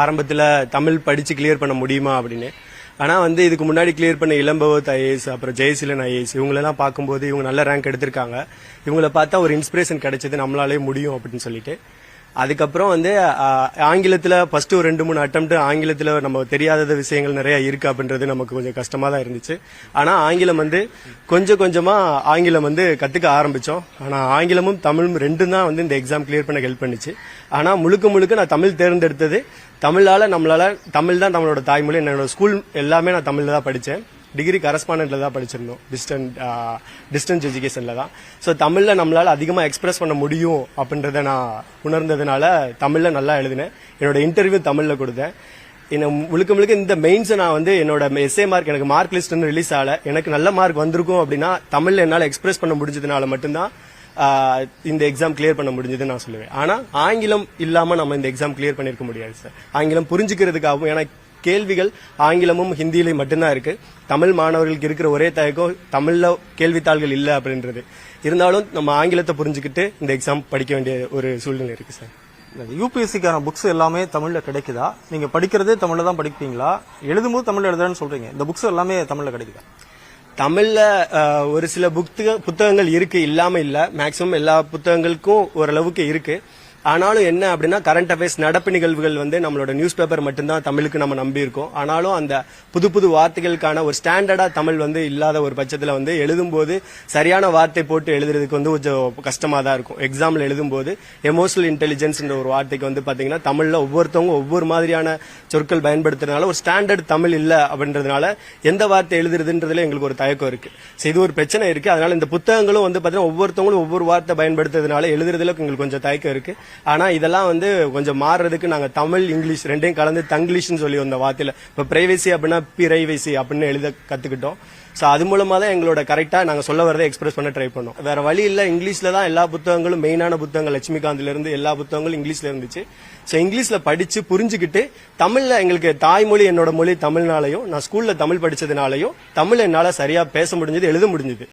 ஆரம்பத்தில் தமிழ் படித்து கிளியர் பண்ண முடியுமா அப்படின்னு. ஆனால் வந்து இதுக்கு முன்னாடி கிளியர் பண்ண இளம்பவத் ஐஏஎஸ், அப்புறம் ஜெயசீலன் ஐஏஎஸ், இவங்களெல்லாம் பார்க்கும்போது இவங்க நல்ல ரேங்க் எடுத்திருக்காங்க. இவங்கள பார்த்தா ஒரு இன்ஸ்பிரேஷன் கிடைச்சது, நம்மளாலே முடியும் அப்படின்னு சொல்லிட்டு. அதுக்கப்புறம் வந்து ஆங்கிலத்தில் ஃபர்ஸ்ட் ஒரு 2-3 அட்டம்ப்ட் ஆங்கிலத்தில் நம்ம தெரியாத விஷயங்கள் நிறைய இருக்கு அப்படின்றது நமக்கு கொஞ்சம் கஷ்டமா தான் இருந்துச்சு. ஆனால் ஆங்கிலம் வந்து கொஞ்சம் கொஞ்சமா ஆங்கிலம் வந்து கத்துக்க ஆரம்பிச்சோம். ஆனால் ஆங்கிலமும் தமிழும் ரெண்டும் தான் வந்து இந்த எக்ஸாம் கிளியர் பண்ண ஹெல்ப் பண்ணுச்சு. ஆனால் முழுக்க முழுக்க நான் தமிழ் தேர்ந்தெடுத்தது நம்மளால தமிழ் தான் நம்மளோட தாய்மொழி. என்னோட ஸ்கூல் எல்லாமே நான் தமிழ்ல தான் படித்தேன். டிகிரி கரஸ்பாண்டன்ட்ல தான் படிச்சிருந்தோம், டிஸ்டன்ஸ் எஜுகேஷன்ல தான். ஸோ தமிழ்ல நம்மளால அதிகமாக எக்ஸ்பிரஸ் பண்ண முடியும் அப்படின்றத நான் உணர்ந்ததுனால தமிழ்ல நல்லா எழுதினேன். என்னோட இன்டர்வியூ தமிழ்ல கொடுத்தேன். முழுக்க முழுக்க இந்த மெயின்ஸை நான் வந்து என்னோட எஸ்ஏ மார்க், எனக்கு மார்க் லிஸ்ட் ரிலீஸ் ஆகல, எனக்கு நல்ல மார்க் வந்திருக்கும் அப்படின்னா தமிழ்ல என்னால் எக்ஸ்பிரஸ் பண்ண முடிஞ்சதுனால மட்டும்தான் இந்த எக்ஸாம் கிளியர் பண்ண முடிஞ்சதுன்னு நான் சொல்லுவேன். ஆனா ஆங்கிலம் இல்லாம நம்ம இந்த எக்ஸாம் கிளியர் பண்ணிருக்க முடியாது சார். ஆங்கிலம் புரிஞ்சுக்கிறதுக்காகவும், ஏன்னா கேள்விகள் ஆங்கிலமும் ஹிந்தியிலையும் மட்டும்தான் இருக்கு. தமிழ் மாணவர்களுக்கு இருக்கிற ஒரே தயக்கம் தமிழ்ல கேள்வித்தாள்கள் இல்லை அப்படின்றது. இருந்தாலும் நம்ம ஆங்கிலத்தை புரிஞ்சுக்கிட்டு இந்த எக்ஸாம் படிக்க வேண்டிய ஒரு சூழ்நிலை இருக்கு சார். யூபிஎஸ்சிக்கான புக்ஸ் எல்லாமே தமிழ்ல கிடைக்குதா? நீங்க படிக்கிறதே தமிழ்ல தான் படிப்பீங்களா? எழுதும்போது தமிழ்ல எழுதுறேன்னு சொல்றீங்க, இந்த புக்ஸ் எல்லாமே தமிழ்ல கிடைக்குதா? தமிழ்ல ஒரு சில புத்தகங்கள் இருக்கு, இல்லாம இல்ல. மேக்சிமம் எல்லா புத்தகங்களுக்கும் ஓரளவுக்கு இருக்கு. ஆனாலும் என்ன அப்படின்னா, கரண்ட் அஃபேர்ஸ், நடப்பு நிகழ்வுகள் வந்து நம்மளோட நியூஸ் பேப்பர் மட்டும்தான் தமிழுக்கு நம்ம நம்பி இருக்கோம். ஆனாலும் அந்த புது புது வார்த்தைகளுக்கான ஒரு ஸ்டாண்டர்டா தமிழ் வந்து இல்லாத ஒரு பட்சத்தில் வந்து எழுதும்போது சரியான வார்த்தை போட்டு எழுதுறதுக்கு வந்து கொஞ்சம் கஷ்டமா தான் இருக்கும். எக்ஸாம்ல எழுதும்போது எமோஷனல் இன்டெலிஜென்ஸ் ஒரு வார்த்தைக்கு வந்து பாத்தீங்கன்னா தமிழ்ல ஒவ்வொருத்தவங்க ஒவ்வொரு மாதிரியான சொற்கள் பயன்படுத்துறதுனால ஒரு ஸ்டாண்டர்ட் தமிழ் இல்ல அப்படின்றதுனால எந்த வார்த்தை எழுதுறதுன்றதுல எங்களுக்கு ஒரு தயக்கம் இருக்கு. இது ஒரு பிரச்சனை இருக்கு. அதனால இந்த புத்தகங்களும் வந்து பாத்தீங்கன்னா ஒவ்வொருத்தவங்களும் ஒவ்வொரு வார்த்தை பயன்படுத்துறதுனால எழுதுறதுல எங்களுக்கு கொஞ்சம் தயக்கம் இருக்கு. ஆனா இதெல்லாம் வந்து கொஞ்சம் மாறுறதுக்கு நாங்க தமிழ் இங்கிலீஷ் ரெண்டையும் கலந்து தங்கிலீஷ்னு சொல்லி வந்த வார்த்தையில இப்ப பிரைவேசி அப்படின்னா பிரைவேசி அப்படின்னு எழுத கத்துக்கிட்டோம். சோ அது மூலமா தான் எங்களோட கரெக்டா நாங்க சொல்ல வரதை எக்ஸ்பிரஸ் பண்ண ட்ரை பண்ணோம். வேற வழி இல்ல, இங்கிலீஷ்ல தான் எல்லா புத்தகங்களும், மெயினான புத்தகங்கள் லட்சுமிகாந்த்ல இருந்து எல்லா புத்தகங்களும் இங்கிலீஷ்ல இருந்துச்சு. சோ இங்கிலீஷ்ல படிச்சு புரிஞ்சுக்கிட்டு தமிழ்ல, எங்களுக்கு தாய்மொழி என்னோட மொழி தமிழ்னாலையும் நான் ஸ்கூல்ல தமிழ் படிச்சதுனாலையும் தமிழ் என்னால சரியா பேச முடிஞ்சது, எழுத முடிஞ்சது.